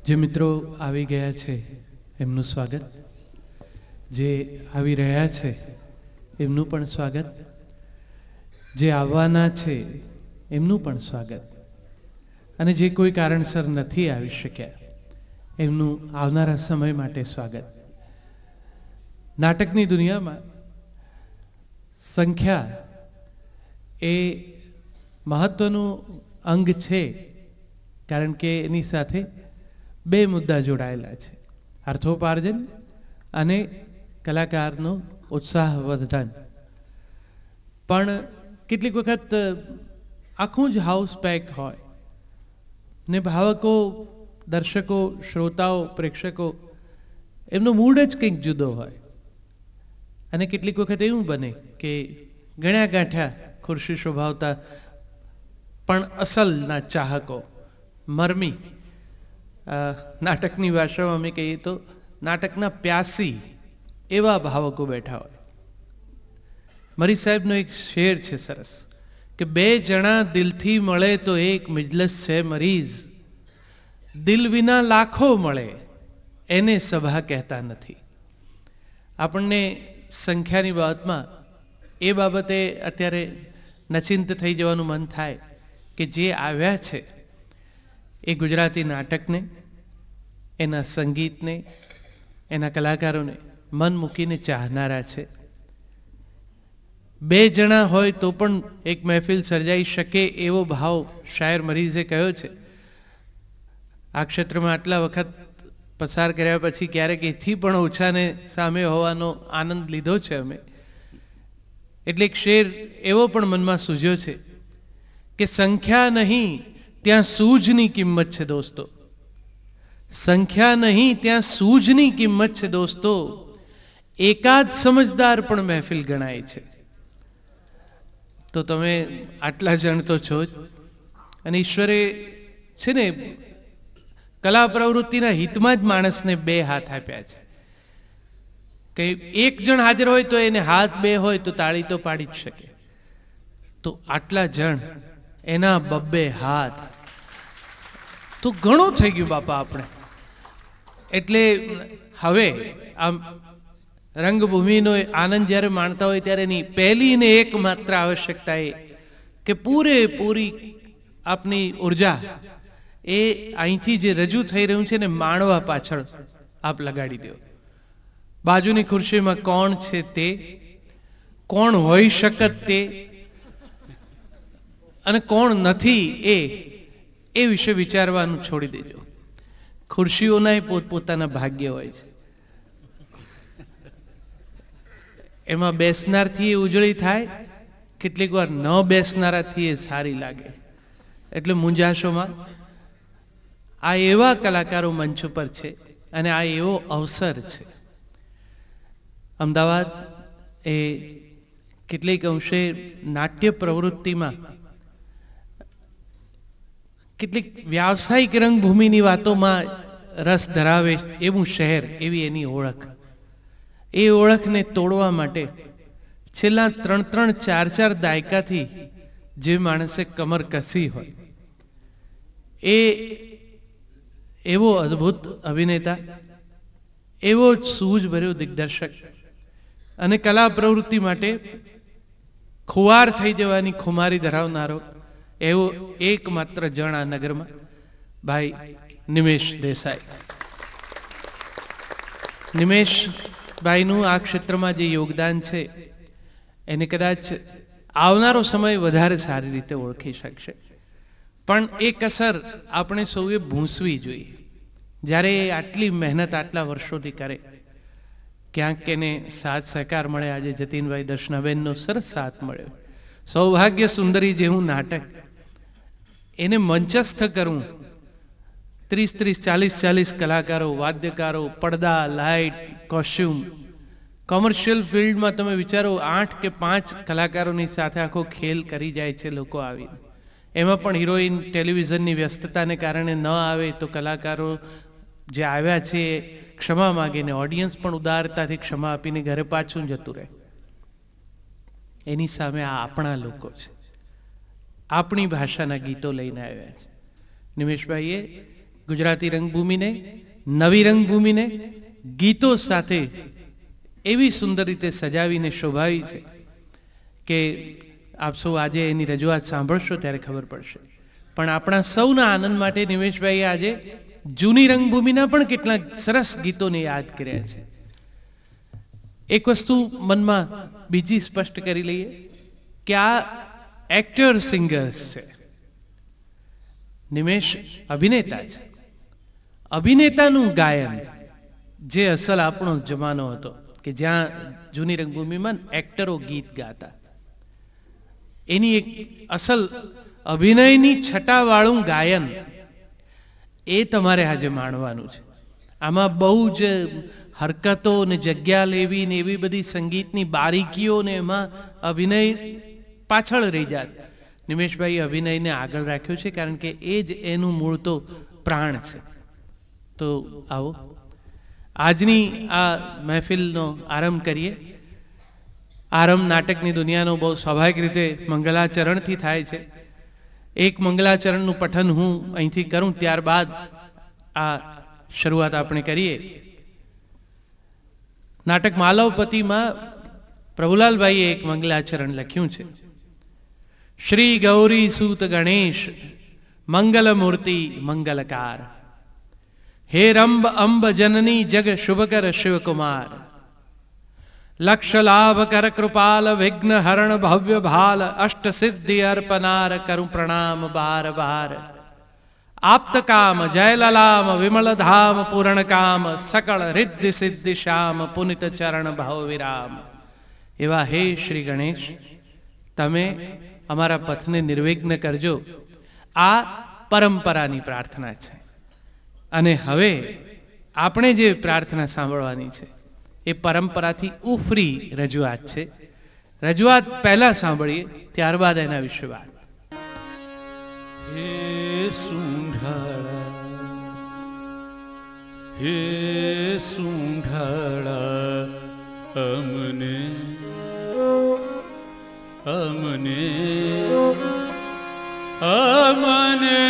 જે મિત્રો આવી ગયા છે એમનું સ્વાગત, જે આવી રહ્યા છે એમનું પણ સ્વાગત, જે આવવાના છે એમનું પણ સ્વાગત, અને જે કોઈ કારણસર નથી આવી શક્યા એમનું આવનારા સમય માટે સ્વાગત. નાટકની દુનિયામાં સંખ્યા એ મહત્વનું અંગ છે, કારણ કે એની સાથે બે મુદ્દા જોડાયેલા છે: અર્થોપાર્જન અને કલાકારનો ઉત્સાહવર્ધન. પણ કેટલીક વખત આખું જ હાઉસ પેક હોય ને ભાવકો, દર્શકો, શ્રોતાઓ, પ્રેક્ષકો એમનો મૂડ જ કંઈક જુદો હોય, અને કેટલીક વખત એવું બને કે ગણ્યા ગાંઠ્યા ખુરશી શોભાવતા પણ અસલના ચાહકો, મરમી, નાટકની ભાષામાં અમે કહીએ તો નાટકના પ્યાસી એવા ભાવકો બેઠા હોય. મરી સાહેબનો એક શેર છે સરસ, કે બે જણા દિલથી મળે તો એક મિજલસ છે મરીઝ, દિલ વિના લાખો મળે એને સભા કહેતા નથી. આપણને સંખ્યાની બાબતમાં એ બાબતે અત્યારે નચિંત થઈ જવાનું મન થાય કે જે આવ્યા છે એ ગુજરાતી નાટકને, એના સંગીતને, એના કલાકારોને મન મૂકીને ચાહનારા છે. બે જણા હોય તો પણ એક મહેફિલ સર્જાઈ શકે એવો ભાવ શાયર મરીઝે કહ્યો છે. આ ક્ષેત્રમાં આટલા વખત પસાર કર્યા પછી ક્યારેક એથી પણ ઓછાને સામે હોવાનો આનંદ લીધો છે અમે. એટલે એક શેર એવો પણ મનમાં સૂઝ્યો છે કે સંખ્યા નહીં ત્યાં સૂઝની કિંમત છે દોસ્તો, સંખ્યા નહીં ત્યાં સૂઝની કિંમત છે દોસ્તો, એકાદ સમજદાર પણ મહેફિલ ગણાય છે. તો તમે આટલા જણ તો છો જ, અને ઈશ્વરે છે ને કલા પ્રવૃત્તિના હિતમાં જ માણસને બે હાથ આપ્યા છે. કે એક જણ હાજર હોય તો એને હાથ બે હોય તો તાળી તો પાડી જ શકે. તો આટલા જણ, એના બબ્બે હાથ, તો ઘણું થઈ ગયું બાપા આપણે. એટલે હવે આમ રંગભૂમિનો આનંદ જ્યારે માણતા હોય ત્યારે એની પહેલી ને એકમાત્ર આવશ્યકતા એ કે પૂરેપૂરી આપની ઉર્જા એ અહીંથી જે રજૂ થઈ રહ્યું છે ને માણવા પાછળ આપ લગાડી દો. બાજુની ખુરશીમાં કોણ છે તે, કોણ હોઈ શકત તે, અને કોણ નથી એ વિશે વિચારવાનું છોડી દેજો. ખુરશીઓના પોતપોતાના ભાગ્ય હોય છે. એમાં બેસનારથી એ ઉજળી થાય, કેટલીક વાર ન બેસનારાથી એ સારી લાગે. એટલે મૂંઝાશોમાં આ એવા કલાકારો મંચ ઉપર છે, અને આ એવો અવસર છે. અમદાવાદ એ કેટલીક અંશે નાટ્ય પ્રવૃત્તિમાં, કેટલીક વ્યાવસાયિક રંગભૂમિની વાતોમાં રસ ધરાવે એવું શહેર, એવી એની ઓળખ. એ ઓળખને તોડવા માટે છેલ્લા 3-4 દાયકાથી જે માણસે કમર કસી હોય, એ એવો અદ્ભુત અભિનેતા, એવો જ સૂઝભર્યો દિગ્દર્શક, અને કલા પ્રવૃત્તિ માટે ખુવાર થઈ જવાની ખુમારી ધરાવનારો એવો એકમાત્ર જણ આ નગરમાં ભાઈ નિમેશ દેસાઈ. નિમેશભાઈનું આ ક્ષેત્રમાં જે યોગદાન છે એને કદાચ આવનારો સમય વધારે સારી રીતે ઓળખી શકશે. પણ એ કસર આપણે સૌએ ભૂંસવી જોઈએ. જ્યારે એ આટલી મહેનત આટલા વર્ષોથી કરે, ક્યાંક એને સાથ સહકાર મળે. આજે જતીનભાઈ, દર્શનાબેનનો સરસ સાથ મળ્યો. સૌભાગ્ય સુંદરી જેવું નાટક, એને મંચસ્થ કરવું, 30-40 કલાકારો, વાદ્યકારો, પડદા, લાઇટ, કોસ્ચ્યુમ. કોમર્શિયલ ફિલ્ડમાં તમે વિચારો 8 કે 5 કલાકારોની સાથે આખો ખેલ કરી જાય છે લોકો આવીને. એમાં પણ હિરોઈન ટેલિવિઝનની વ્યસ્તતાને કારણે ન આવે તો કલાકારો જે આવ્યા છે ક્ષમા માગીને, ઓડિયન્સ પણ ઉદારતાથી ક્ષમા આપીને ઘરે પાછું જતું રહે. એની સામે આ આપણા લોકો છે, આપણી ભાષાના ગીતો લઈને આવ્યા છે. નિમેશભાઈએ ગુજરાતી રંગભૂમિને, નવી રંગભૂમિને ગીતો સાથે એવી સુંદર રીતે સજાવીને શોભાવી છે કે આપ સૌ આજે એની રજૂઆત સાંભળશો ત્યારે ખબર પડશે. પણ આપણા સૌના આનંદ માટે નિમેશભાઈએ આજે જૂની રંગભૂમિના પણ કેટલાક સરસ ગીતોને યાદ કર્યા છે. એક વસ્તુ મનમાં બીજી સ્પષ્ટ કરી લઈએ કે આ એક્ટર સિંગર્સ છે. નિમેશ અભિનેતા છે. અભિનેતાનું ગાયન જે અસલ આપણો જમાનો હતો કે જ્યાં જૂની રંગભૂમિમાં એક્ટરો ગીત ગાતા, એની એક અસલ અભિનયની છટાવાળું ગાયન એ તમારે આજે માણવાનું છે. આમાં બહુ જ હરકતો ને જગ્યા લેવી ને એવી બધી સંગીતની બારીકીઓ ને એમાં અભિનય પાછળ રહી જાત. નિમેશભાઈ અભિનયને આગળ રાખ્યો છે કારણ કે એ જ એનું મૂળ તો પ્રાણ છે. તો આવો આજની આ મહેફિલનો આરંભ કરીએ. આરંભ નાટકની દુનિયાનો બહુ સ્વાભાવિક રીતે મંગલાચરણથી થાય છે. એક મંગલાચરણનું પઠન હું અહીંથી કરું, ત્યારબાદ આ શરૂઆત આપણે કરીએ. નાટક માલવપતિમાં પ્રભુલાલભાઈએ એક મંગલાચરણ લખ્યું છે. શ્રી ગૌરી સૂત ગણેશ મંગલ મૂર્તિ મંગલકાર, હે રંબ અંબ જનની જગ શુભકર શિવકુમાર, લક્ષ લાભ કર કૃપાલ વિઘ્ન હરણ ભવ્ય ભાલ, અષ્ટ સિદ્ધિ અર્પનાર કરું પ્રણામ બાર બાર, આપ્ત કામ જય લલામ વિમલ ધામ પૂરણ કામ, સકળ રિદ્ધિ સિદ્ધિ શ્યામ પુનિત ચરણ ભાવ વિરામ. એવા હે શ્રી ગણેશ, તમે અમારા પથને નિર્વિઘ્ન કરજો. આ પરંપરાની પ્રાર્થના છે. અને હવે આપણે જે પ્રાર્થના સાંભળવાની છે એ પરંપરાથી ઉફરી રજૂઆત છે. રજૂઆત પહેલા સાંભળીએ, ત્યારબાદ એના વિશે વાત. હે સૂંઢાળા, હે સૂંઢાળા, અમને અમને અમને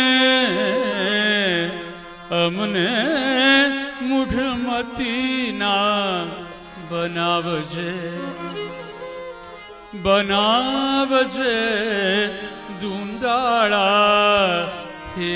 અમને મૂઢમતી ના બનાવજે, બનાવજે દુંદાળા, હે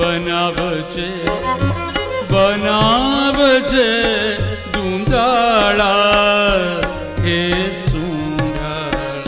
બનાવજે, બનાવજે દુંદાળા, હે સૂંઢાળા.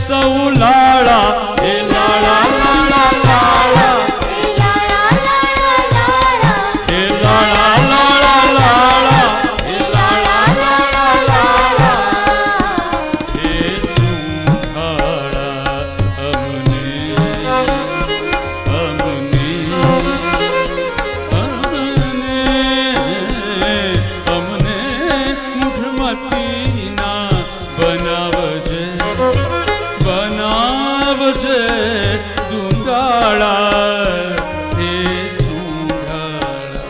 સૌ બજે દુંદાળા હે સુંઢાળા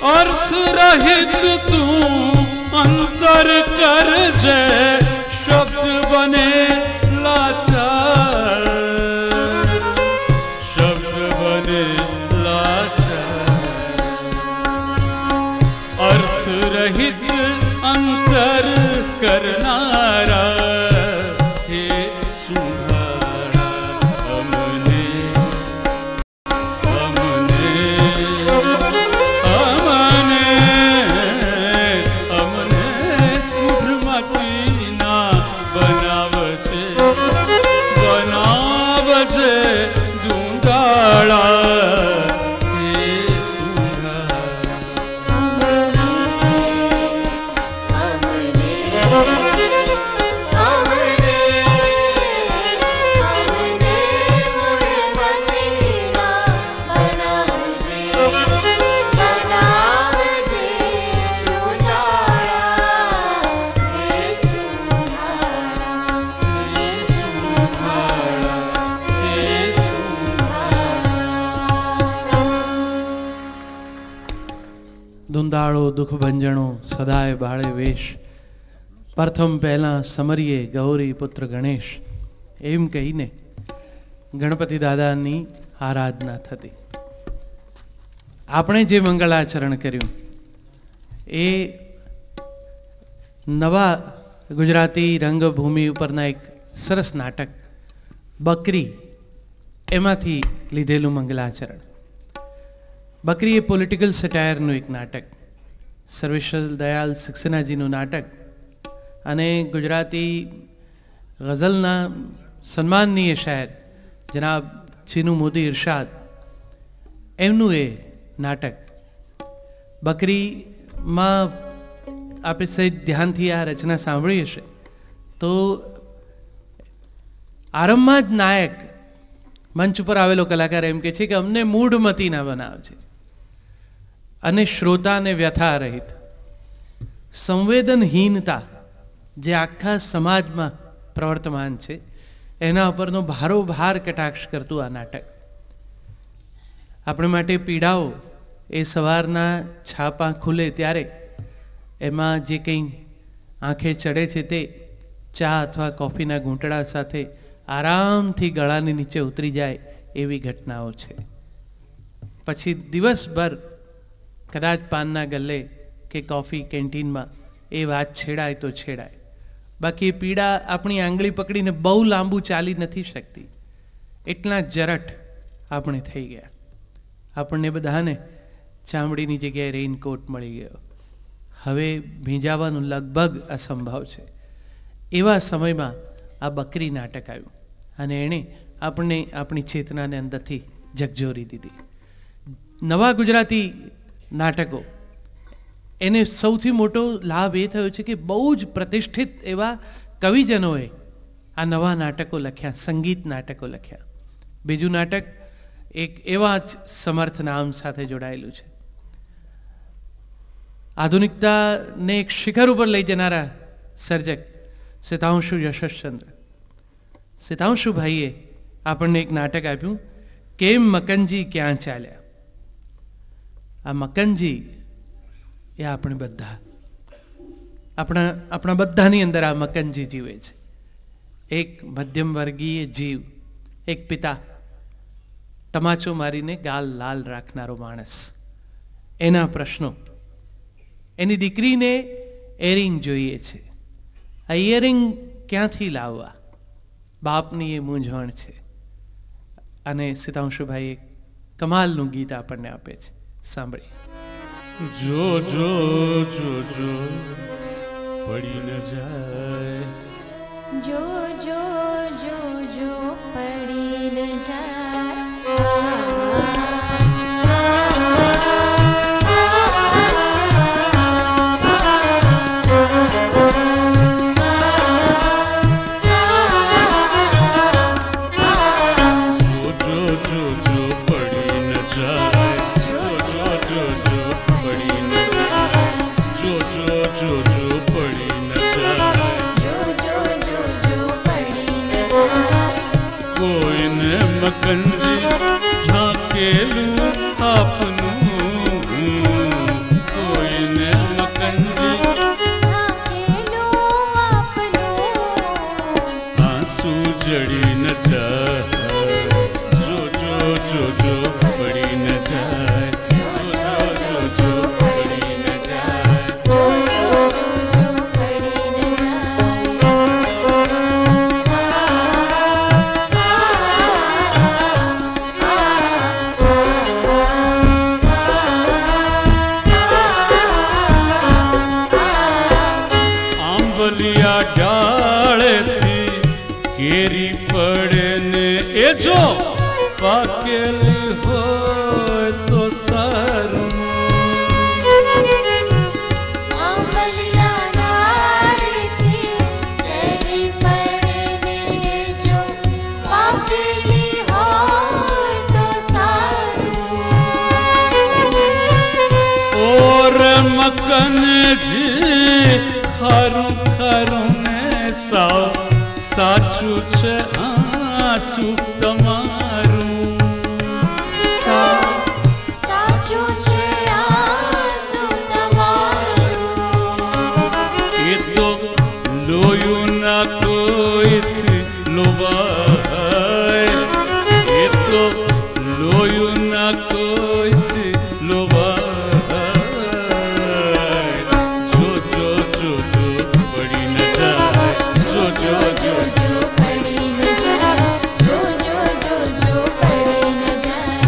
अर्थ रहित तू अंतर कर जय शब्द बने लाचार शब्द बने लाचार अर्थ रहित अंतर करनारा દુંદાળો દુઃખ ભંજણો સદાય બાળે વેશ પ્રથમ પહેલા સમરીએ ગૌરી પુત્ર ગણેશ એમ કહીને ગણપતિ દાદાની આરાધના થતી. આપણે જે મંગળાચરણ કર્યું એ નવા ગુજરાતી રંગભૂમિ ઉપરના એક સરસ નાટક બકરી એમાંથી લીધેલું મંગલાચરણ. બકરી એ પોલિટિકલ સેટાયરનું એક નાટક, સર્વેશ્વર દયાલ સક્સેનાજીનું નાટક અને ગુજરાતી ગઝલના સન્માનનીય શાયર જનાબ ચીનુ મોદી ઇરશાદ એમનું એ નાટક. બકરીમાં આપણે સહિત ધ્યાનથી આ રચના સાંભળી હશે તો આરંભમાં જ નાયક મંચ ઉપર આવેલો કલાકાર એમ કે છે કે અમને મૂઢમતી ના બનાવજે અને શ્રોતાને વ્યથા રહિત. સંવેદનહીનતા જે આખા સમાજમાં પ્રવર્તમાન છે એના ઉપરનો ભારોભાર કટાક્ષ કરતું આ નાટક. આપણે માટે પીડાઓ એ સવારના છાપા ખુલે ત્યારે એમાં જે કંઈ આંખે ચડે છે તે ચા અથવા કોફીના ઘૂંટડા સાથે આરામથી ગળાની નીચે ઉતરી જાય એવી ઘટનાઓ છે. પછી દિવસભર કદાચ પાનના ગલ્લે કે કોફી કેન્ટીનમાં એ વાત છેડાય તો છેડાય, બાકી એ પીડા આપણી આંગળી પકડીને બહુ લાંબુ ચાલી નથી શકતી. એટલા જરઠ આપણે થઈ ગયા. આપણને બધાને ચામડીની જગ્યાએ રેઇનકોટ મળી ગયો. હવે ભીંજાવાનું લગભગ અસંભવ છે. એવા સમયમાં આ બકરી નાટક આવ્યું અને એણે આપણને આપણી ચેતનાને અંદરથી ઝકઝોરી દીધી. નવા ગુજરાતી નાટકો એને સૌથી મોટો લાભ એ થયો છે કે બહુ જ પ્રતિષ્ઠિત એવા કવિજનોએ આ નવા નાટકો લખ્યા, સંગીત નાટકો લખ્યા. બીજું નાટક એક એવા જ સમર્થ નામ સાથે જોડાયેલું છે. આધુનિકતાને એક શિખર ઉપર લઈ જનારા સર્જક સિતાંશુ યશસ્ચંદ્ર. સિતાંશુ ભાઈએ આપણને એક નાટક આપ્યું, કેમ મકનજી ક્યાં ચાલ્યા. આ મકનજી એ આપણે બધા આપણા બધાની અંદર આ મકનજી જીવે છે. એક મધ્યમ વર્ગીય જીવ, એક પિતા, તમાચો મારીને ગાલ લાલ રાખનારો માણસ, એના પ્રશ્નો. એની દીકરીને એરિંગ જોઈએ છે. આ ઇયરિંગ ક્યાંથી લાવવા, બાપની એ મૂંઝવણ છે. અને સીતાંશુભાઈ એક કમાલનું ગીત આપણને આપે છે, સાંભળી. જો જો જો જો પડી ન જાય, જો જો જો જો પડી ન જાય. મકનજી ઝાંકેલું આપનું, કોઈને મકનજી ઝાંકેલું આપનું, આંસુ જડી ન જાય. જો જો જો જો પડી ન જાય, જો જો જો પડી ન જાય. આંબલિયા ડાળેથી કેરી પડે ને એ જો પાકેલી હોય તો સારું. આંબલિયા ડાળેથી કેરી પડે ને જો પાકેલી હોય તો સારું. ઓર મકનજી ખરું ખરું ને સાવ સાચું છે આંસુ તમારું. સાચું છે આંસુ તમારું. એ તો લોયું ના કોઈથી લોવાય, એ તો લોયું ના કોઈથી લોવાય. જો જો જો જો પડી ન જાય, જો જો જો જો પડી ન જાય, જો જો જો જો પડી ન જાય.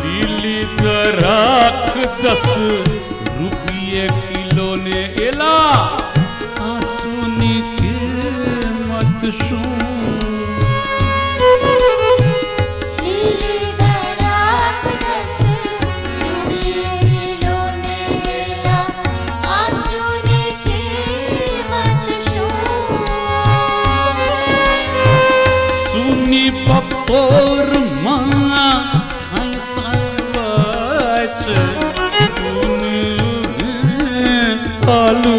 લીલી દરાક 10 રૂપિયે કિલો ને એલા આંસુની કિંમત શું? લીલી દરાક 10 રૂપિયે કિલો ને એલા આંસુની કિંમત શું? સુની બપોરમાં સાય સાય છે આલુ.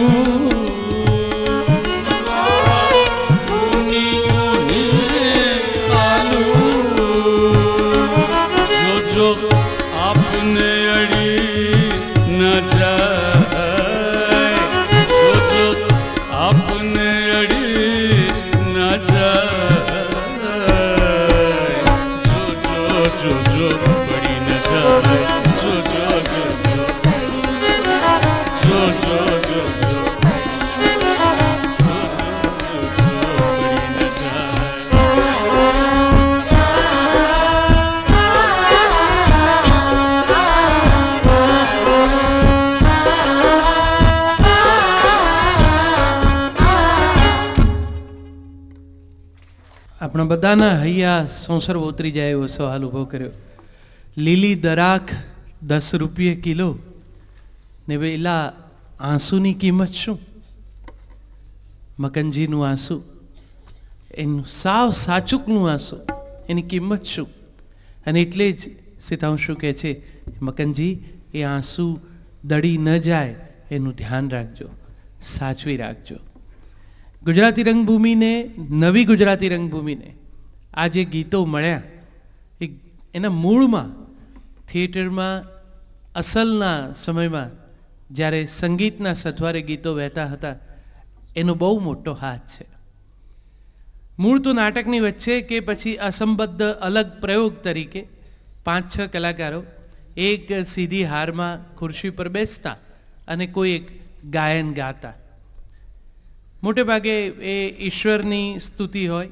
જો આપને અડી ન જાય, જો આપને અડી ન જાય. જો પડી ન જાય, જો જો જો આપણા બધાના હૈયા સોંસર ઉતરી જાય એવો સવાલ ઊભો કર્યો. લીલી દરાક 10 રૂપિયે કિલો ને પેલા આંસુની કિંમત શું? મકનજીનું આંસુ, એનું સાવ સાચુકનું આંસુ, એની કિંમત શું? અને એટલે જ સીતાંશુ કહે છે, મકનજી એ આંસુ દળી ન જાય એનું ધ્યાન રાખજો, સાચવી રાખજો. ગુજરાતી રંગભૂમિને, નવી ગુજરાતી રંગભૂમિને આ જે ગીતો મળ્યા એ એના મૂળમાં થિયેટરમાં અસલના સમયમાં જ્યારે સંગીતના સથવારે ગીતો વહેતા હતા એનો બહુ મોટો હાથ છે. મૂળ તો નાટકની વચ્ચે કે પછી અસંબદ્ધ અલગ પ્રયોગ તરીકે 5-6 કલાકારો એક સીધી હારમાં ખુરશી પર બેસતા અને કોઈ એક ગાયન ગાતા. મોટે ભાગે એ ઈશ્વરની સ્તુતિ હોય,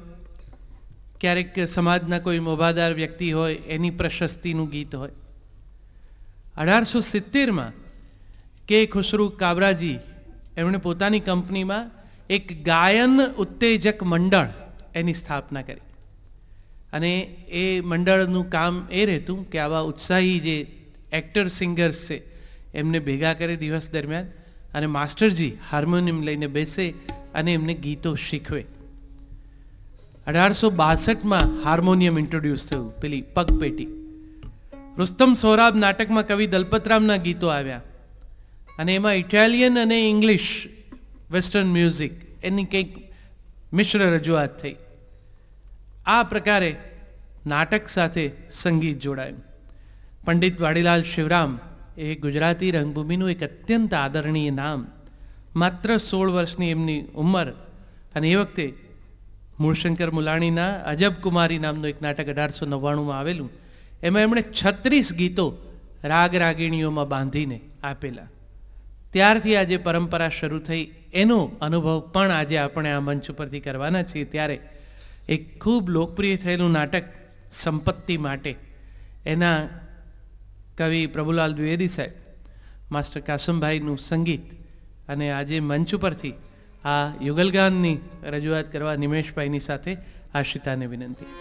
ક્યારેક સમાજના કોઈ મોભાદાર વ્યક્તિ હોય એની પ્રશસ્તિનું ગીત હોય. 1870માં કે ખુસરુ કાબરાજી એમણે પોતાની કંપનીમાં એક ગાયન ઉત્તેજક મંડળ એની સ્થાપના કરી અને એ મંડળનું કામ એ રહેતું કે આવા ઉત્સાહી જે એક્ટર સિંગર્સ છે એમને ભેગા કરે દિવસ દરમિયાન અને માસ્ટરજી હાર્મોનિયમ લઈને બેસે અને એમને ગીતો શીખવે. 1862માં હાર્મોનિયમ ઇન્ટ્રોડ્યુસ થયું, પેલી પગપેટી. રુસ્તમ સોહરાબ નાટકમાં કવિ દલપતરામના ગીતો આવ્યા અને એમાં ઇટાલિયન અને ઇંગ્લિશ વેસ્ટર્ન મ્યુઝિક એની કંઈક મિશ્ર રજૂઆત થઈ. આ પ્રકારે નાટક સાથે સંગીત જોડાયું. પંડિત વાડીલાલ શિવરામ એ ગુજરાતી રંગભૂમિનું એક અત્યંત આદરણીય નામ. માત્ર 16 વર્ષની એમની ઉંમર અને એ વખતે મૂળશંકર મુલાણીના અજબ કુમારી નામનું એક નાટક 1899માં આવેલું, એમાં એમણે 36 ગીતો રાગ રાગીણીઓમાં બાંધીને આપેલા. ત્યારથી આજે પરંપરા શરૂ થઈ એનો અનુભવ પણ આજે આપણે આ મંચ ઉપરથી કરવાના છીએ. ત્યારે એક ખૂબ લોકપ્રિય થયેલું નાટક સંપત્તિ માટે એના કવિ પ્રભુલાલ દ્વિવેદી સાહેબ, માસ્ટર કાસમભાઈનું સંગીત અને આજે મંચ ઉપરથી આ યુગલગાનની રજૂઆત કરવા નિમેશભાઈની સાથે આશિતાને વિનંતી.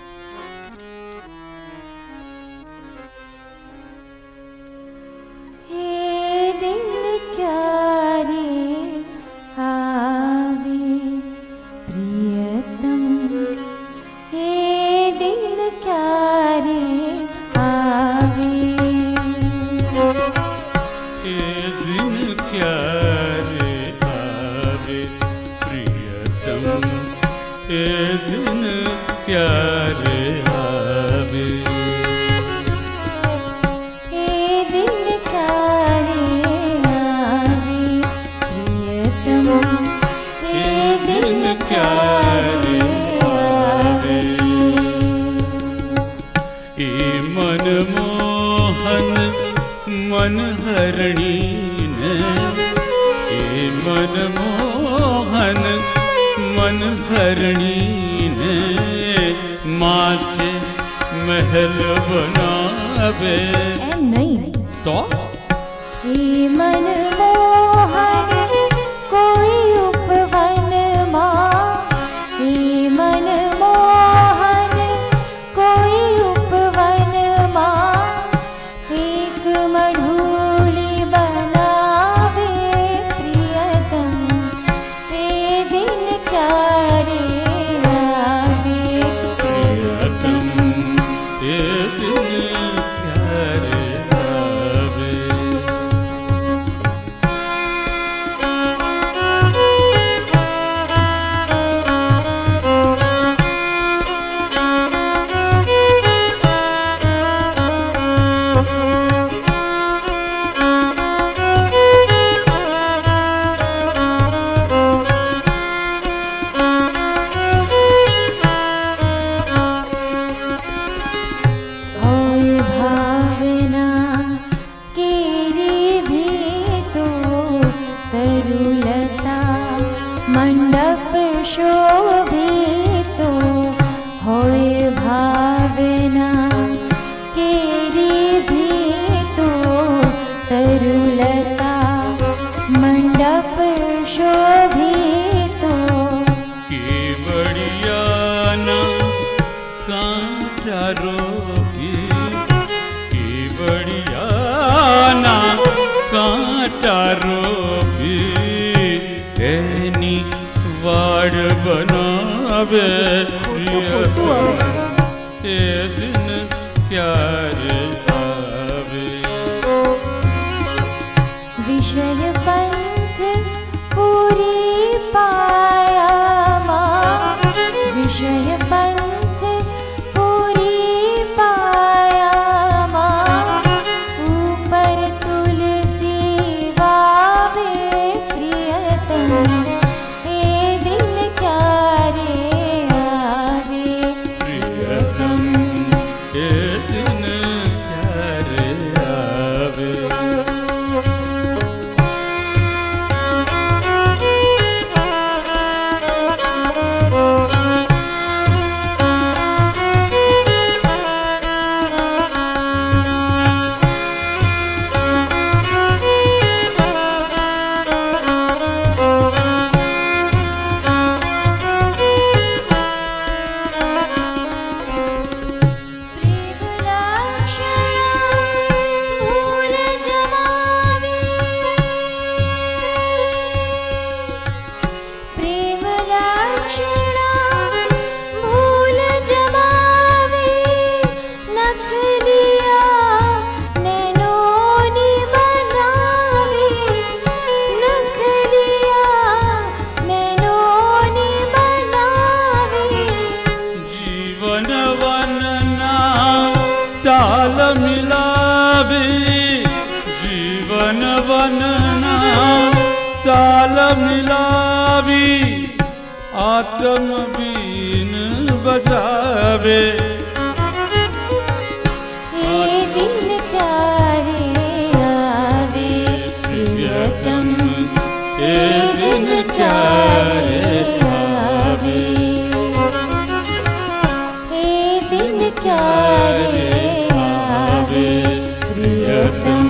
विषय पंथ पूरी पाया आत्म बीन बजावे हे दिन प्यारे आवे प्रियतम हे दिन प्यारे आवे हे दिन प्यारे आवे प्रियतम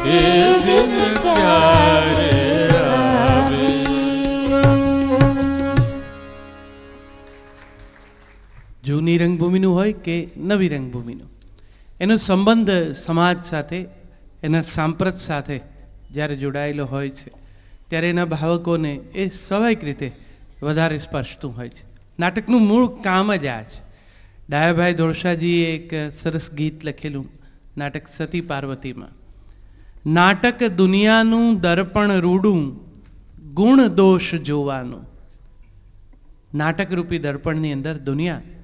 हे दिन प्यारे आवे। જૂની રંગભૂમિનું હોય કે નવી રંગભૂમિનું, એનો સંબંધ સમાજ સાથે, એના સાંપ્રત સાથે જ્યારે જોડાયેલો હોય છે ત્યારે એના ભાવકોને એ સ્વાભાવિક રીતે વધારે સ્પર્શતું હોય છે. નાટકનું મૂળ કામ જ આ છે. ડાયાભાઈ ધોળસાજીએ એક સરસ ગીત લખેલું નાટક સતી પાર્વતીમાં. નાટક દુનિયાનું દર્પણ રૂડું ગુણ દોષ જોવાનું. નાટકરૂપી દર્પણની અંદર દુનિયા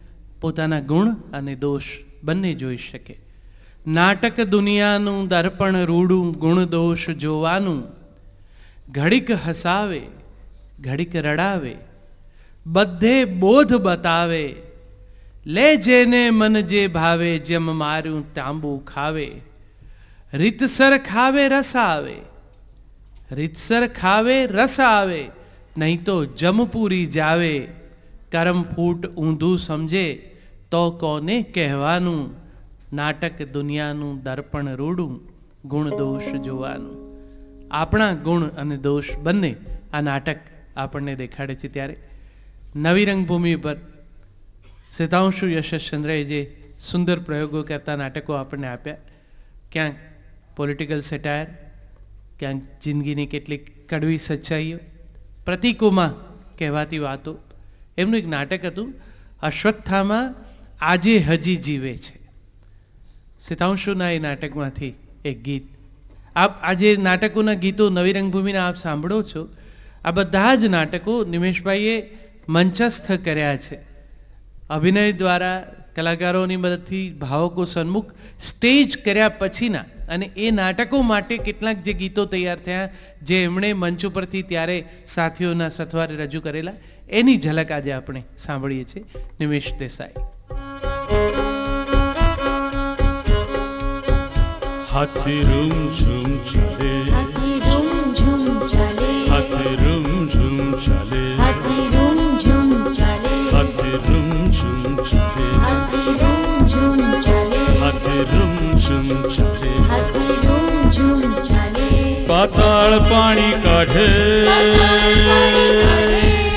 પોતાના ગુણ અને દોષ બંને જોઈ શકે. નાટક દુનિયાનું દર્પણ રૂડું ગુણ દોષ જોવાનું. ઘડીક હસાવે ઘડીક રડાવે બધે બોધ બતાવે. લે જેને મન જે ભાવે જેમ માર્યું તાંબુ ખાવે. રીતસર ખાવે રસ આવે રીતસર ખાવે રસ આવે નહીં તો જમપૂરી જાવે. કરમ ફૂટ ઊંધું સમજે તો કોને કહેવાનું. નાટક દુનિયાનું દર્પણ રૂડું ગુણ દોષ જોવાનું. આપણા ગુણ અને દોષ બંને આ નાટક આપણને દેખાડે છે. ત્યારે નવી રંગભૂમિ પર સિતાંશુ યશચંદ્રએ જે સુંદર પ્રયોગો કરતા નાટકો આપણને આપ્યા, ક્યાંક પોલિટિકલ સેટાયર, ક્યાંક જિંદગીની કેટલીક કડવી સચ્ચાઈઓ, પ્રતીકોમાં કહેવાતી વાતો. એમનું એક નાટક હતું અશ્વત્થામા આજે હજી જીવે છે. સિતાંશુના એ નાટકમાંથી એક ગીત. આપ આજે નાટકોના ગીતો નવી રંગભૂમિના આપ સાંભળો છો. આ બધા જ નાટકો નિમેશભાઈએ મંચસ્થ કર્યા છે. અભિનય દ્વારા કલાકારોની મદદથી ભાવકો સન્મુખ સ્ટેજ કર્યા પછીના, અને એ નાટકો માટે કેટલાક જે ગીતો તૈયાર થયા જે એમણે મંચ ઉપરથી ત્યારે સાથીઓના સથવારે રજૂ કરેલા, એની ઝલક આજે આપણે સાંભળીએ છીએ. નિમેશ દેસાઈ. હાથી રૂમ ઝૂમ ચાલે હાથી રૂમ ઝૂમ ચાલે હાથી રૂમ ઝૂમ ચાલે હાથી રૂમ ઝૂમ ચાલે હાથી રૂમ ઝૂમ ચાલે હાથી રૂમ ઝૂમ ચાલે હાથી રૂમ ઝૂમ ચાલે હાથી રૂમ ઝૂમ ચાલે. પાતાળ પાણી કાઢે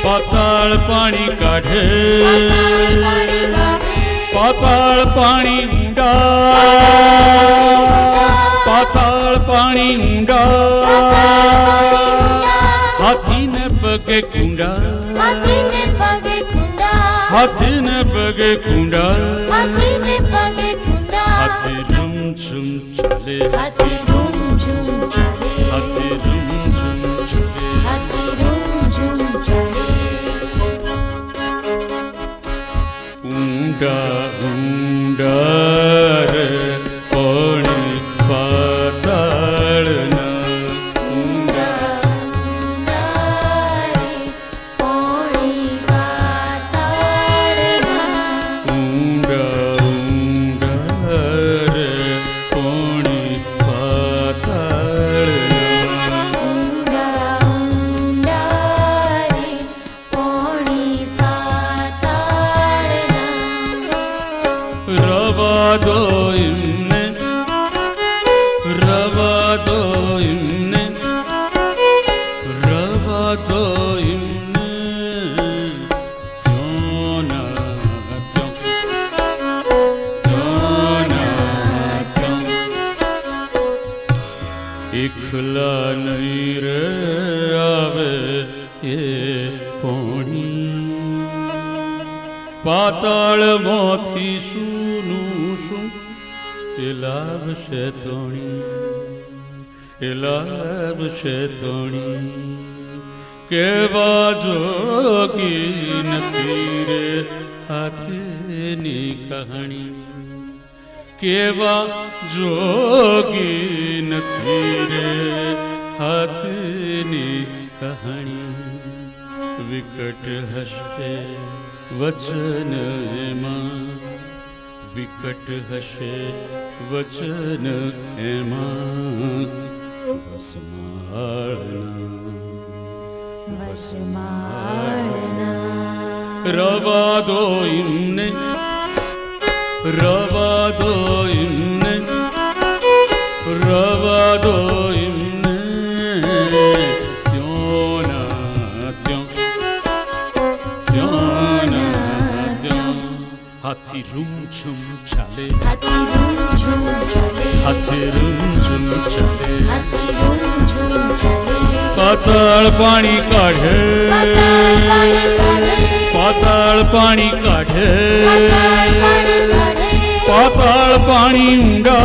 પાતાળ પાણી કાઢે પાતાળ પાણી ઊંડા પાતાળ પાણી ઊંડા હાથીને પગે કુંડા હાથીને પગે કુંડા હાથીને પગે કુંડા હાથીને પગે કુંડા. હાથી રૂમ ઝૂમ ચાલે હાથી રૂમ ઝૂમ ચાલે હાથી રૂમ ઝૂમ ચાલે હાથી રૂમ ઝૂમ ચાલે. ઊંડા ઊંડા રે પાણી પાતાળના ઊંડા ઊંડા ઊંડા રે પાણી પાતાળના રવા દો એમને રવા દો એમને રવા દો એમને જોના જોના એકલા નહીં રે આવે એ પોણી પાતાળમાંથી શુંનું શું એ લાવશે તોણી એ લાવશે તોણી કેવા જોગી નથી રે હાથની કહાણી કેવા જોગી નથી રે હાથની કહાણી વિકટ હશે વચન એમાં, વિકટ હશે વચન એમાં, વસમાળના વસમાળના રવા દો એમને, રવા દો એમને, રવા દો એમને ત્યોના ત્યો, ત્યોના ત્યો. હાથી રૂમઝુમ ચાલે, હાથી રૂમઝુમ ચાલે, હાથી રૂમઝુમ ચાલે, હાથી રૂમઝુમ ચાલે. પાતાળ પાણી કાઢે, પાતાળ પાણી કાઢે, પાતાળ પાણી કાઢે, પાતાળ પાણી ઊંડા,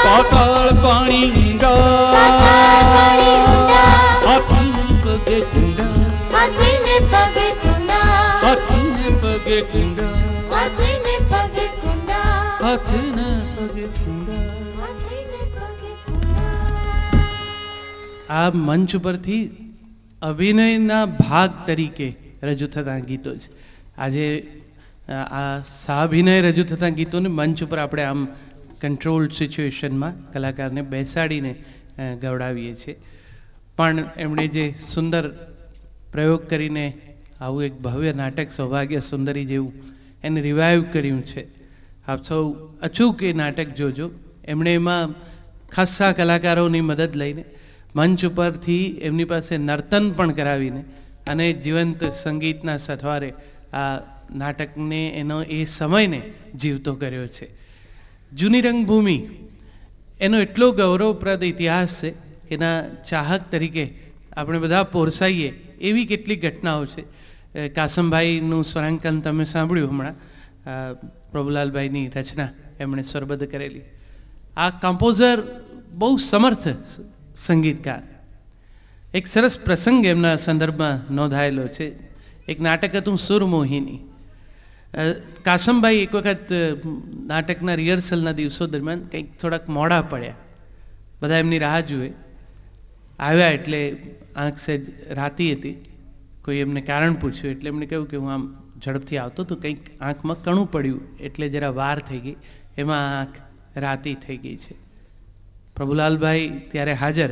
પાતાળ પાણી ઊંડા, પાતાળ પાણી ઊંડા. હાથીને પગે કુંડા, હાથીને પગે કુંડા, હાથીને પગે કુંડા, હાથીને પગે કુંડા, હાથીને પગે કુંડા. આ મંચ ઉપરથી અભિનયના ભાગ તરીકે રજૂ થતા ગીતો છે. આજે આ સાભિનય રજૂ થતા ગીતોને મંચ ઉપર આપણે આમ કંટ્રોલ્ડ સિચ્યુએશનમાં કલાકારને બેસાડીને ગવડાવીએ છીએ. પણ એમણે જે સુંદર પ્રયોગ કરીને આવું એક ભવ્ય નાટક સૌભાગ્ય સુંદરી જેવું એને રિવાઇવ કર્યું છે. આપ સૌ અચૂક એ નાટક જોજો. એમણે એમાં ખાસ્સા કલાકારોની મદદ લઈને મંચ ઉપરથી એમની પાસે નર્તન પણ કરાવીને અને જીવંત સંગીતના સથવારે આ નાટકને એનો એ સમયને જીવતો કર્યો છે. જૂની રંગભૂમિ એનો એટલો ગૌરવપ્રદ ઇતિહાસ છે કે એના ચાહક તરીકે આપણે બધા પોરસાઈએ એવી કેટલીક ઘટનાઓ છે. કાસમભાઈનું સ્વરાંકન તમે સાંભળ્યું હમણાં, પ્રભુલાલભાઈની રચના એમણે સ્વરબદ્ધ કરેલી. આ કમ્પોઝર બહુ સમર્થ સંગીતકાર. એક સરસ પ્રસંગ એમના સંદર્ભમાં નોંધાયેલો છે. એક નાટક હતું સુરમોહિની. કાસમભાઈ એક વખત નાટકના રિહર્સલના દિવસો દરમિયાન કંઈક થોડાક મોડા પડ્યા. બધા એમની રાહ જુએ. આવ્યા એટલે આંખ સહેજ રાતી હતી. કોઈ એમને કારણ પૂછ્યું એટલે એમણે કહ્યું કે હું આમ ઝડપથી આવતો તો કંઈક આંખમાં કણું પડ્યું એટલે જરા વાર થઈ ગઈ, એમાં આંખ રાતી થઈ ગઈ છે. પ્રભુલાલભાઈ ત્યારે હાજર.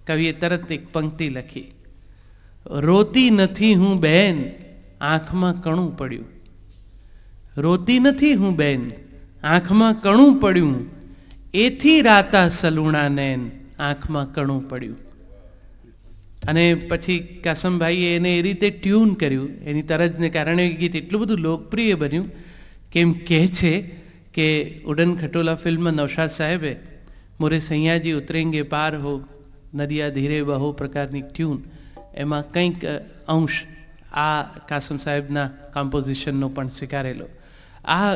કવિએ તરત એક પંક્તિ લખી, રોતી નથી હું બેન, આંખમાં કણું પડ્યું. રોતી નથી હું બેન, આંખમાં કણું પડ્યું, એથી રાતા સલુણા નેન, આંખમાં કણું પડ્યું. અને પછી કાસમભાઈએ એને એ રીતે ટ્યુન કર્યું. એની તરજને કારણે ગીત એટલું બધું લોકપ્રિય બન્યું કે એમ કહે છે કે ઉડન ખટોલા ફિલ્મમાં નૌશાદ સાહેબે મોરે સૈયાજી ઉતરેંગે પાર હો, નદિયા ધીરે બહો પ્રકારની ટ્યુન એમાં કંઈક અંશ આ કાસમ સાહેબના કમ્પોઝિશનનો પણ સ્વીકારેલો. આ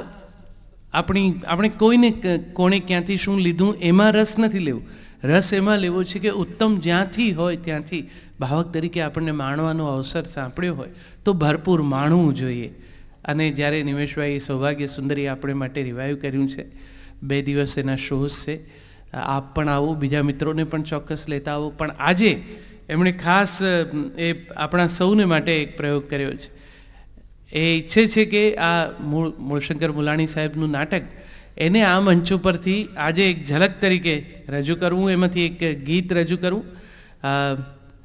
આપણે કોઈને કોણે ક્યાંથી શું લીધું એમાં રસ નથી લેવો. રસ એમાં લેવો છે કે ઉત્તમ જ્યાંથી હોય ત્યાંથી ભાવક તરીકે આપણને માણવાનો અવસર સાંપડ્યો હોય તો ભરપૂર માણવું જોઈએ. અને જ્યારે નિમેશભાઈ સૌભાગ્ય સુંદરી આપણે માટે રિવાઇવ કર્યું છે, 2 દિવસ એના શોઝ છે. આપ પણ આવો, બીજા મિત્રોને પણ ચોક્કસ લેતા આવો. પણ આજે એમણે ખાસ એ આપણા સૌને માટે એક પ્રયોગ કર્યો છે. એ ઈચ્છે છે કે આ મૂળશંકર મુલાણી સાહેબનું નાટક એને આ મંચ ઉપરથી આજે એક ઝલક તરીકે રજૂ કરવું, એમાંથી એક ગીત રજૂ કરવું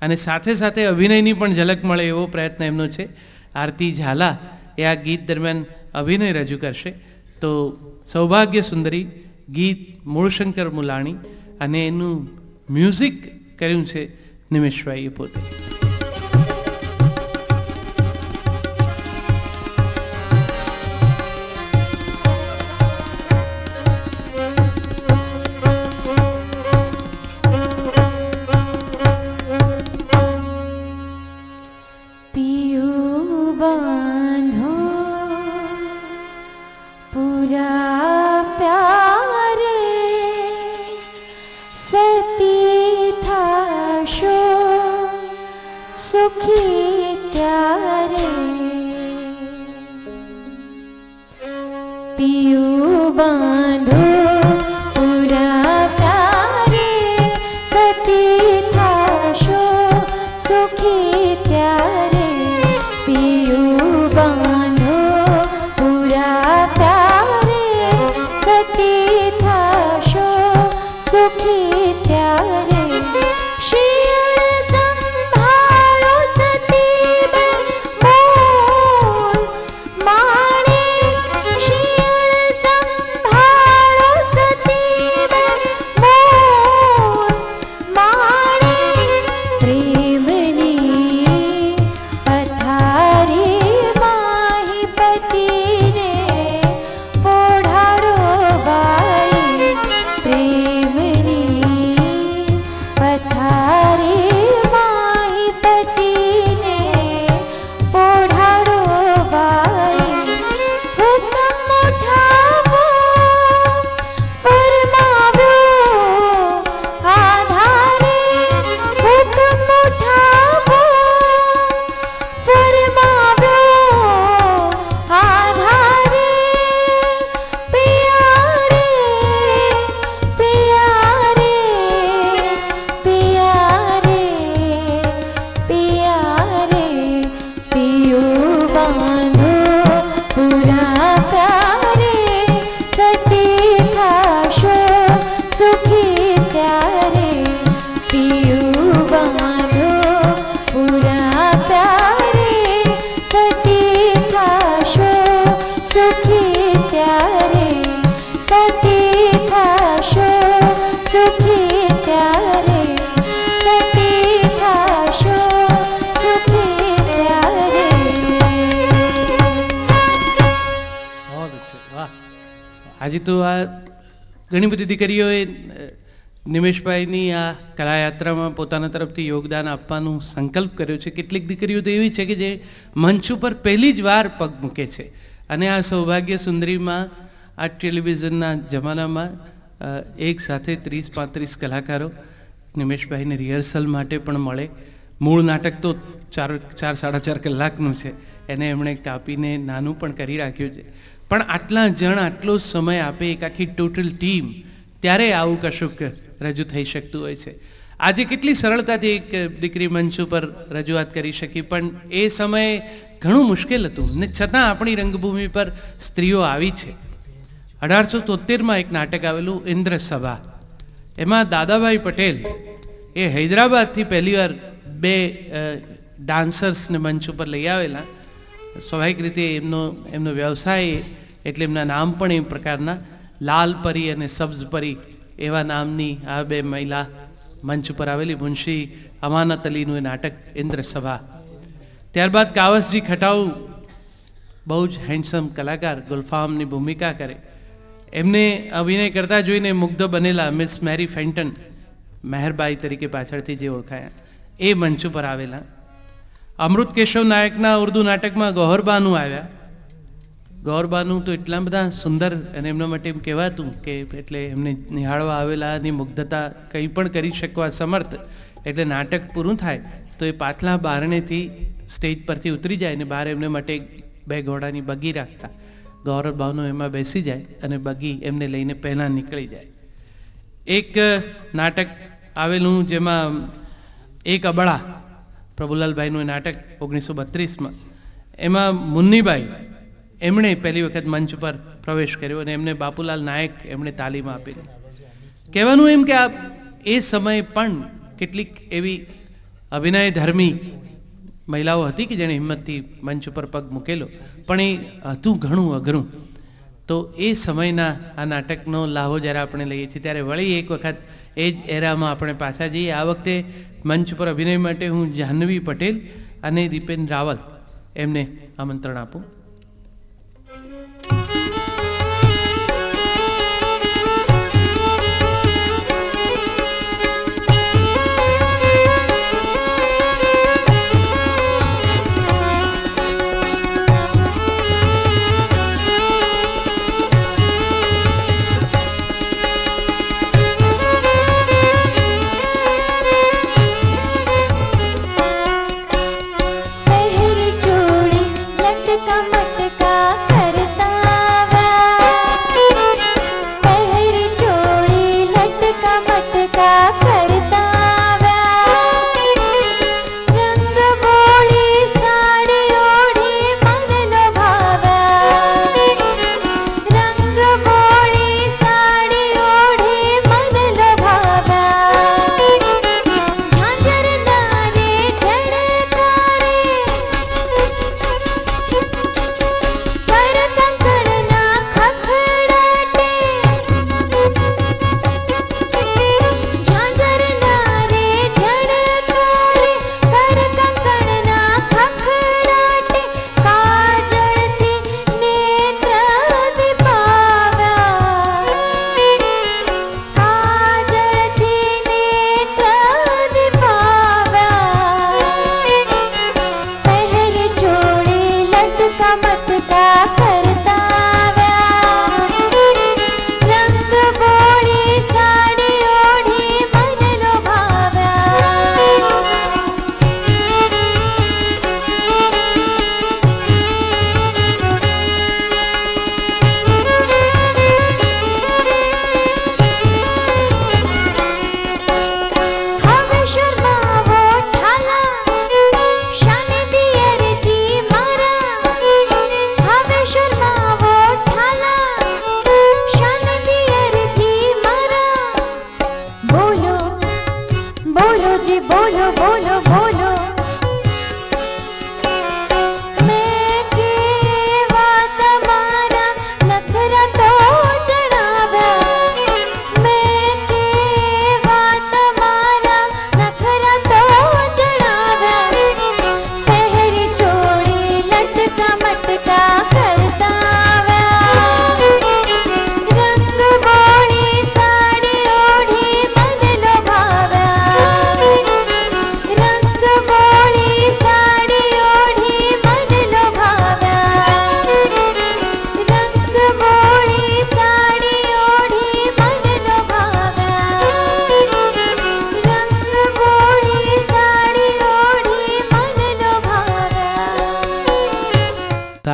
અને સાથે સાથે અભિનયની પણ ઝલક મળે એવો પ્રયત્ન એમનો છે. આરતી ઝાલા એ આ ગીત દરમિયાન અભિનય રજૂ કરશે. તો સૌભાગ્ય સુંદરી ગીત મૂળશંકર મુલાણી અને એનું મ્યુઝિક કર્યું છે નિમેશભાઈએ પોતે. सुखी આજે તો આ ઘણી બધી દીકરીઓએ નિમેશભાઈની આ કલાયાત્રામાં પોતાના તરફથી યોગદાન આપવાનું સંકલ્પ કર્યો છે. કેટલીક દીકરીઓ તો એવી છે કે જે મંચ ઉપર પહેલી જ વાર પગ મૂકે છે. અને આ સૌભાગ્ય સુંદરીમાં આ ટેલિવિઝનના જમાનામાં એક સાથે 30-35 કલાકારો નિમેશભાઈને રિહર્સલ માટે પણ મળે. મૂળ નાટક તો 4-4.5 કલાકનું છે, એને એમણે કાપીને નાનું પણ કરી રાખ્યું છે. પણ આટલા જણ આટલો સમય આપે, એક આખી ટોટલ ટીમ, ત્યારે આવું કશુંક રજૂ થઈ શકતું હોય છે. આજે કેટલી સરળતાથી એક દીકરી મંચ ઉપર રજૂઆત કરી શકી, પણ એ સમયે ઘણું મુશ્કેલ હતું ને છતાં આપણી રંગભૂમિ પર સ્ત્રીઓ આવી છે. 1873માં એક નાટક આવેલું ઇન્દ્ર સભા, એમાં દાદાભાઈ પટેલ એ હૈદરાબાદથી પહેલીવાર 2 ડાન્સર્સને મંચ ઉપર લઈ આવેલા. સ્વાભાવિક રીતે એમનો વ્યવસાય એટલે એમના નામ પણ એ પ્રકારના, લાલ પરી અને સબ્ઝ પરી એવા નામની આ 2 મહિલા મંચ ઉપર આવેલી. મુનશી અમાનત અલીનું એ નાટક ઇન્દ્ર સભા. ત્યારબાદ કાવસજી ખટાઉ બહુ જ હેન્ડસમ કલાકાર, ગુલફામની ભૂમિકા કરે. એમને અભિનય કરતા જોઈને મુગ્ધ બનેલા મિસ મેરી ફેન્ટન, મહેરબાઈ તરીકે પાછળથી જે ઓળખાયા, એ મંચ ઉપર આવેલા. અમૃત કેશવ નાયકના ઉર્દુ નાટકમાં ગૌહરબાનુ આવ્યા. ગૌરબાનુ તો એટલા બધા સુંદર, અને એમના માટે એમ કહેવાતું કે એટલે એમને નિહાળવા આવેલા ની મુગ્ધતા કંઈ પણ કરી શકવા સમર્થ. એટલે નાટક પૂરું થાય તો એ પાછલા બારણેથી સ્ટેજ પરથી ઉતરી જાય ને બહાર એમને માટે 2 ઘોડાની બગી રાખતા. ગૌરબાનુ એમાં બેસી જાય અને બગી એમને લઈને પહેલાં નીકળી જાય. એક નાટક આવેલું જેમાં એક અબળા, પ્રભુલાલભાઈનું નાટક 1932માં, એમાં મુન્નીબાઈ એમણે પહેલી વખત મંચ પર પ્રવેશ કર્યો અને એમને બાપુલાલ નાયક એમણે તાલીમ આપેલી. કહેવાનું એમ કે આ એ સમયે પણ કેટલીક એવી અભિનય ધર્મી મહિલાઓ હતી કે જેણે હિંમતથી મંચ ઉપર પગ મૂકેલો, પણ એ હતું ઘણું અઘરું. તો એ સમયના આ નાટકનો લાભો જ્યારે આપણે લઈએ છીએ ત્યારે વળી એક વખત એ જ એરામાં આપણે પાછા જઈએ. આ વખતે મંચ પર અભિનય માટે હું જાહ્નવી પટેલ અને દીપેન રાવલ એમને આમંત્રણ આપું. पहर चूड़ी लटका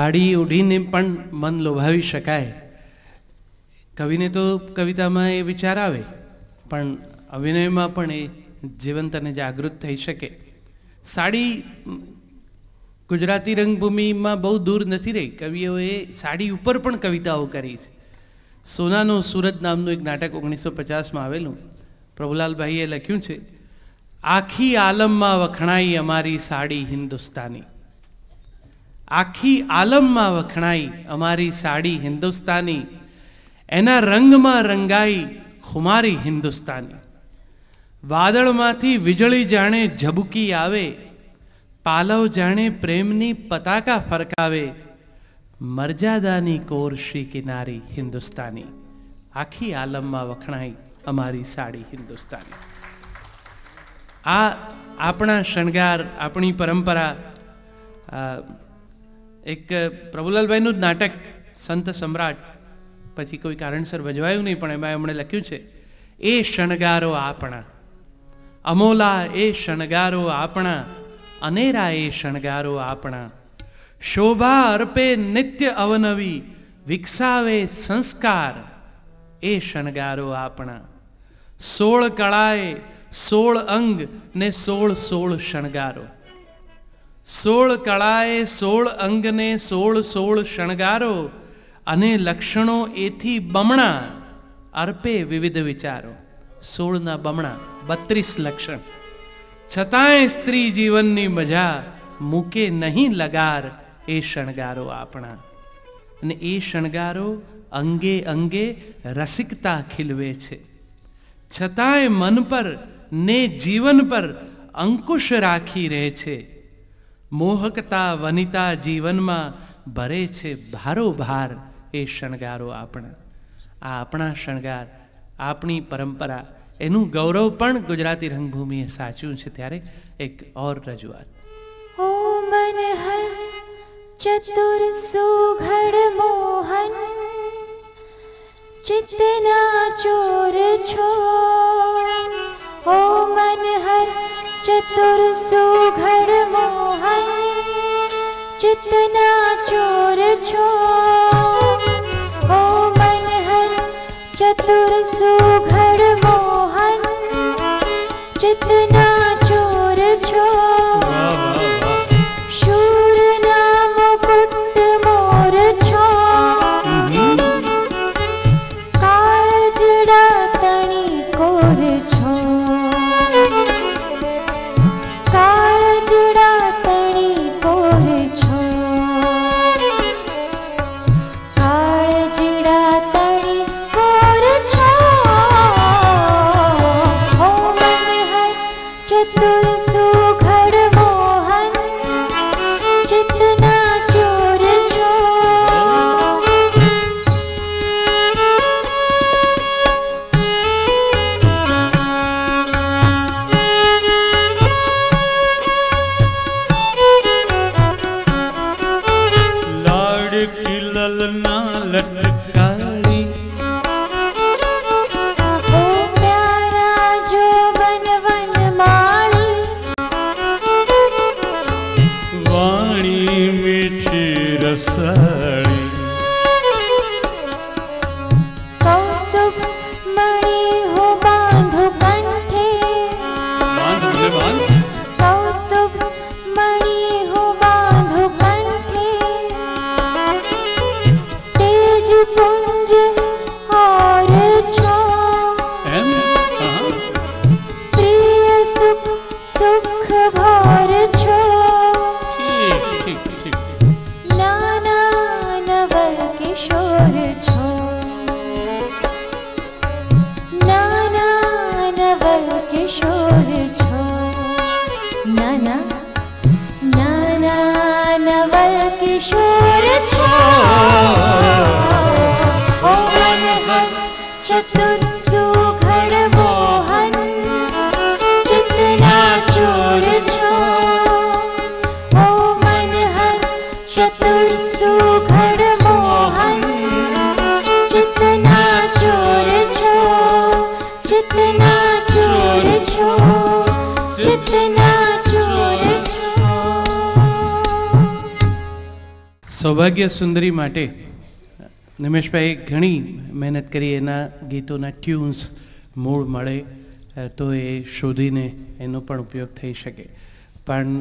સાડી ઓઢીને પણ મન લોભાવી શકાય. કવિને તો કવિતામાં એ વિચાર આવે, પણ અભિનયમાં પણ એ જીવંત અને જાગૃત થઈ શકે. સાડી ગુજરાતી રંગભૂમિમાં બહુ દૂર નથી રહી. કવિઓએ સાડી ઉપર પણ કવિતાઓ કરી છે. સોનાનો સુરત નામનું એક નાટક 1950માં આવેલું, પ્રભુલાલભાઈએ લખ્યું છે, આખી આલમમાં વખણાઈ અમારી સાડી હિન્દુસ્તાની. આખી આલમમાં વખણાઈ અમારી સાડી હિન્દુસ્તાની, એના રંગમાં રંગાઈ ખુમારી હિન્દુસ્તાની. વાદળમાંથી વીજળી જાણે ઝબુકી આવે, પાલવ જાણે પ્રેમની પતાકા ફરકાવે, મર્યાદાની કોરશી કિનારી હિન્દુસ્તાની. આખી આલમમાં વખણાઈ અમારી સાડી હિન્દુસ્તાની. આ આપણા શણગાર, આપણી પરંપરા. એક પ્રભુલાલભાઈનું જ નાટક સંત સમ્રાટ પછી કોઈ કારણસર ભજવાયું નહીં, પણ એમાં એમણે લખ્યું છે, એ શણગારો આપણા, અમોલા એ શણગારો આપણા, અનેરા એ શણગારો આપણા, શોભા અર્પે નિત્ય અવનવી, વિકસાવે સંસ્કાર એ શણગારો આપણા. 16 કળાએ 16 અંગ ને 16 શણગારો, 16 કળાએ 16 અંગ ને 16 શણગારો, અને લક્ષણો એથી બમણા, અર્પે વિવિધ વિચારો. 16ના બમણા 32 લક્ષણ. છતાંય સ્ત્રી જીવનની મજા મૂકે નહીં લગાર, એ શણગારો આપણા. અને એ શણગારો અંગે અંગે રસિકતા ખીલવે છે. છતાંય મન પર ને જીવન પર અંકુશ રાખી રહે છે. મોહકતા વનિતા જીવનમાં ભરે છે ભારોભાર, એ શણગારો આપણા. આ આપણા શણગાર, આપણી પરંપરા, એનું ગૌરવ પણ ગુજરાતી રંગભૂમિએ સાચ્યું છે. ત્યારે એક ઓર રજૂઆત. ओ मन हर चतुर सुघड़ मोहन, चितना चोर छो. ओ मन हर चतुर सुघड़ मोहन, चितना चोर छो. ओ मन हर चतुर सुघड़ मोहन, चितना चोर छो. शूर ना मुकुट मोर छो, काळजड़ा तणी कोर छो. काळजड़ा तणी कोर छो. काळजड़ा तणी कोर छो. ओ मन हर चतुर सुघड़ मोहन, चितना चोर छो. लाडकी ललना लटकारी, ओ प्यारा जो बन वन माली, वाणी मीठी रसाड़ी. कौस्तुभ मणि हो बांधो कंठे. बांध बोले बांध. कौस्तुभ मणि हो बांधो कंठे. तेज पुंज और छो. एम हाँ. प्रिय सुख सुख भोर छो. ठीक ठीक ठीक. नाना नवल किशोर छो. नाना नवल किशोर छो. नाना नाना नवल किशोर छो. ओ मन हर चतुर सुघड़ मोहन, चितना चोर छो. ओ मन हर चतुर सुघड़ मोहन, चितना चोर छो. चितना चोर छो. चितना चोर छो. સૌભાગ્ય સુંદરી માટે નિમેશભાઈ ઘણી મહેનત કરી, એના ગીતોના ટ્યુન્સ મૂળ મળે તો એ શોધીને એનો પણ ઉપયોગ થઈ શકે. પણ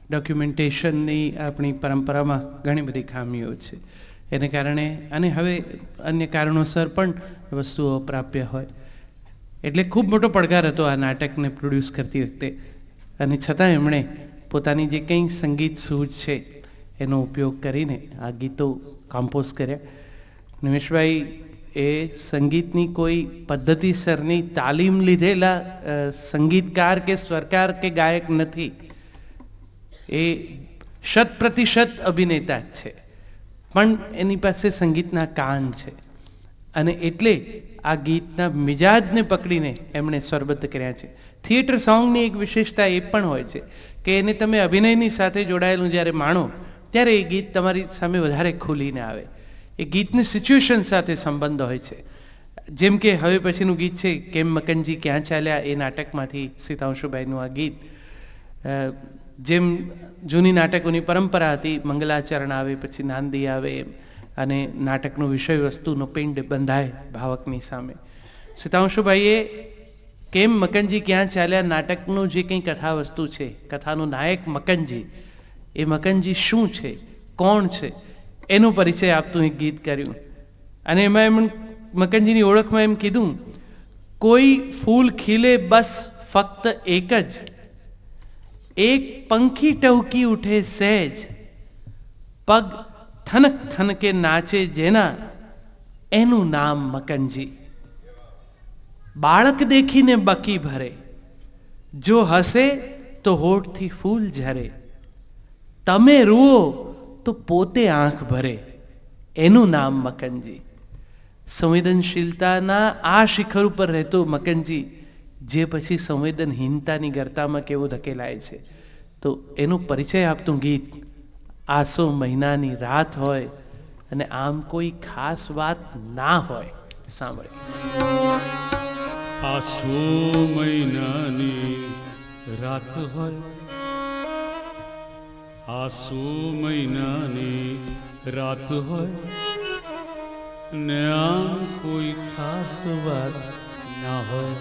ડોક્યુમેન્ટેશનની આપણી પરંપરામાં ઘણી બધી ખામીઓ છે, એને કારણે અને હવે અન્ય કારણોસર પણ વસ્તુઓ પ્રાપ્ય હોય. એટલે ખૂબ મોટો પડકાર હતો આ નાટકને પ્રોડ્યુસ કરતી વખતે, અને છતાં એમણે પોતાની જે કંઈ સંગીત સૂઝ છે એનો ઉપયોગ કરીને આ ગીતો કમ્પોઝ કર્યા. નિમેશભાઈ એ સંગીતની કોઈ પદ્ધતિસરની તાલીમ લીધેલા સંગીતકાર કે સ્વરકાર કે ગાયક નથી. એ 100% અભિનેતા જ છે, પણ એની પાસે સંગીતના કાન છે, અને એટલે આ ગીતના મિજાજને પકડીને એમણે સ્વરબદ્ધ કર્યા છે. થિયેટર સોંગની એક વિશેષતા એ પણ હોય છે કે એને તમે અભિનયની સાથે જોડાયેલું જ્યારે માણો ત્યારે એ ગીત તમારી સામે વધારે ખુલીને આવે. એ ગીતની સિચ્યુએશન સાથે સંબંધ હોય છે. જેમ કે હવે પછીનું ગીત છે કેમ મકનજી ક્યાં ચાલ્યા, એ નાટકમાંથી સીતાંશુભાઈનું આ ગીત. જેમ જૂની નાટકોની પરંપરા હતી, મંગલાચરણ આવે પછી નાંદી આવે અને નાટકનું વિષય વસ્તુનો પિંડ બંધાય ભાવકની સામે. સીતાંશુભાઈએ કેમ મકનજી ક્યાં ચાલ્યા નાટકનું જે કંઈ કથા વસ્તુ છે, કથાનું નાયક મકનજી, એ મકનજી શું છે, કોણ છે, એનો પરિચય આપતું એક ગીત કર્યું. અને એમાં એમ મકનજીની ઓળખમાં એમ કીધું, કોઈ ફૂલ ખીલે બસ ફક્ત એક જ, એક પંખી ટહુકી ઉઠે સહેજ, પગ થનક થનકે નાચે જેના, એનું નામ મકનજી. બાળક દેખીને બકી ભરે, જો હસે તો હોઠથી ફૂલ ઝરે, તમે રૂઓ તો પોતે આંખ ભરે, એનું નામ મકનજી. સંવેદનશીલતાના આ શિખર ઉપર રહેતો મકનજી જે પછી સંવેદનહીનતાની ગર્તામાં કેવો ધકેલાય છે, તો એનો પરિચય આપતું ગીત આસો મહિનાની રાત હોય અને આમ કોઈ ખાસ વાત ના હોય. સાંભળે. આસો મહિનાની રાત હોય, આસો મહિનાની રાત હોય, ને આમ કોઈ ખાસ વાત ના હોય,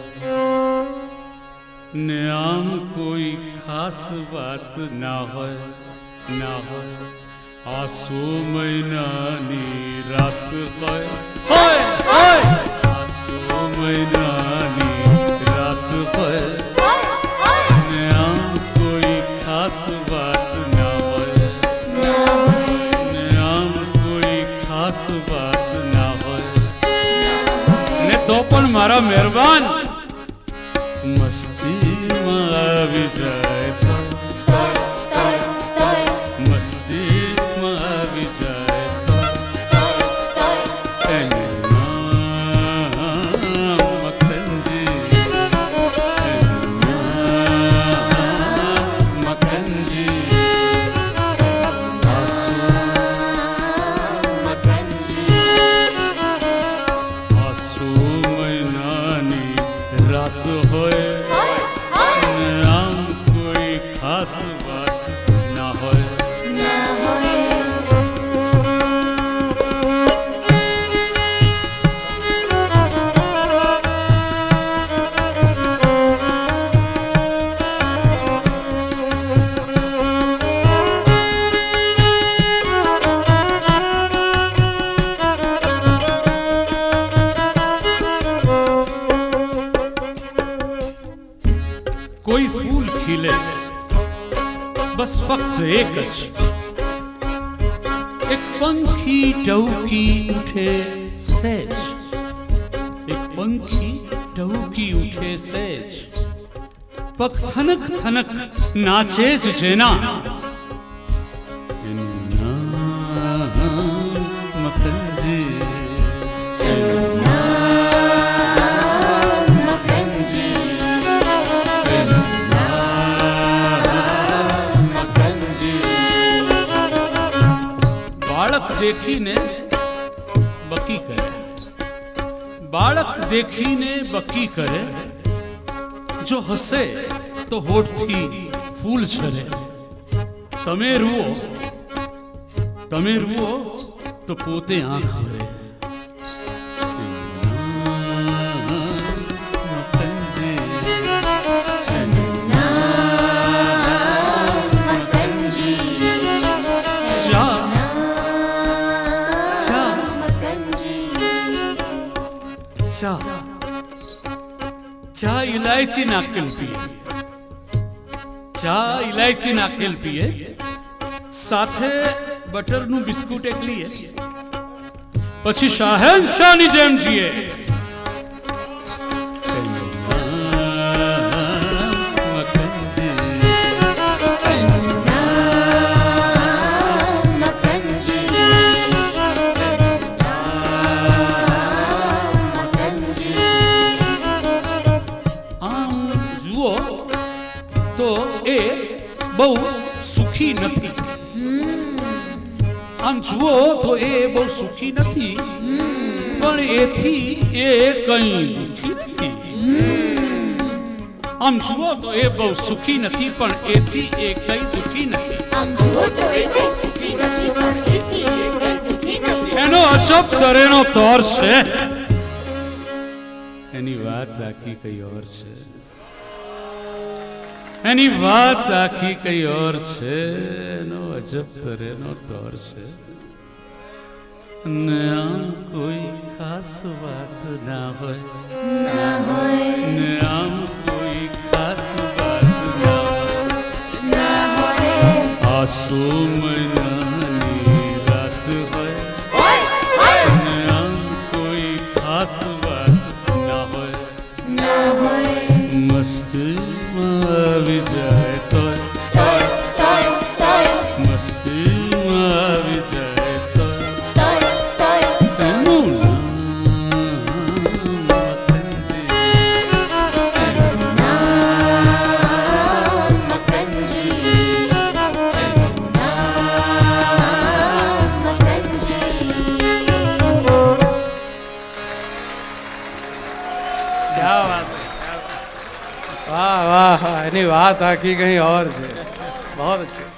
ને આમ કોઈ ખાસ વાત ના હોય, ના હોય. આસો મહિનાની રાત હોય, આસો મહિનાની રાત હોય, ને આમ કોઈ ખાસ વાત ના હોય, ને આમ કોઈ ખાસ વાત ના હોય. ને તો પણ મારા મહેરબાન મસ્તીમાં આવી જાય, મસ્તીમાં આવી જાય, એનું નામ મકનજી, એનું નામ મકનજી. આસો મહિનાની રાત હોય, ને આમ કોઈ ખાસ વાત ના હોય. કોઈ ફૂલ ખીલે બસ ફક્ત એક જ, એક પંખી ટહુકી ઉઠે સહેજ, એક પંખી ટહુકી ઉઠે સહેજ, પગ થનક થનક નાચે જ જેના, એનું નામ મકનજી, એનું નામ મકનજી, એનું નામ મકનજી. બાળક દેખીને બકી કરે, બાળક દેખીને બકી કરે, જો હસે તો હોઠથી ફૂલ ઝરે, તમે રૂઓ તમે રૂઓ તો પોતે આંખ ભરે. ચા ઇલાયચી નાખેલ પીએ, ચા ઇલાયચી નાખેલ પીએ, સાથે બટરનું બિસ્કુટ એક લઈએ, પછી શાહની જેમ જીએ. તો એ બહુ સુખી નથી. આમ જુઓ તો એ બહુ સુખી નથી, પણ એથી એ કઈ દુખી નથી. આમ જુઓ તો એ બહુ સુખી નથી, પણ એથી એ કઈ દુખી નથી. એનો અજબ તરેનો તોર છે, એની વાત આખી કઈ ઓર છે. એની વાત આખી કઈ ઓર છે, એનો અજબ તરેનો તોર છે. ને આમ કોઈ ખાસ વાત ના હોય, ને આમ કોઈ ખાસ વાત ના હોય. આસુ મહિનાની રાત હોય, ને આમ કોઈ ખાસ વાત ના હોય. મસ્તી આવી જાય તો મસ્તીમાં આવી જાય તો એનું વાહ વાહ, એની વાત આખી કहीं और છે. बहुत अच्छी.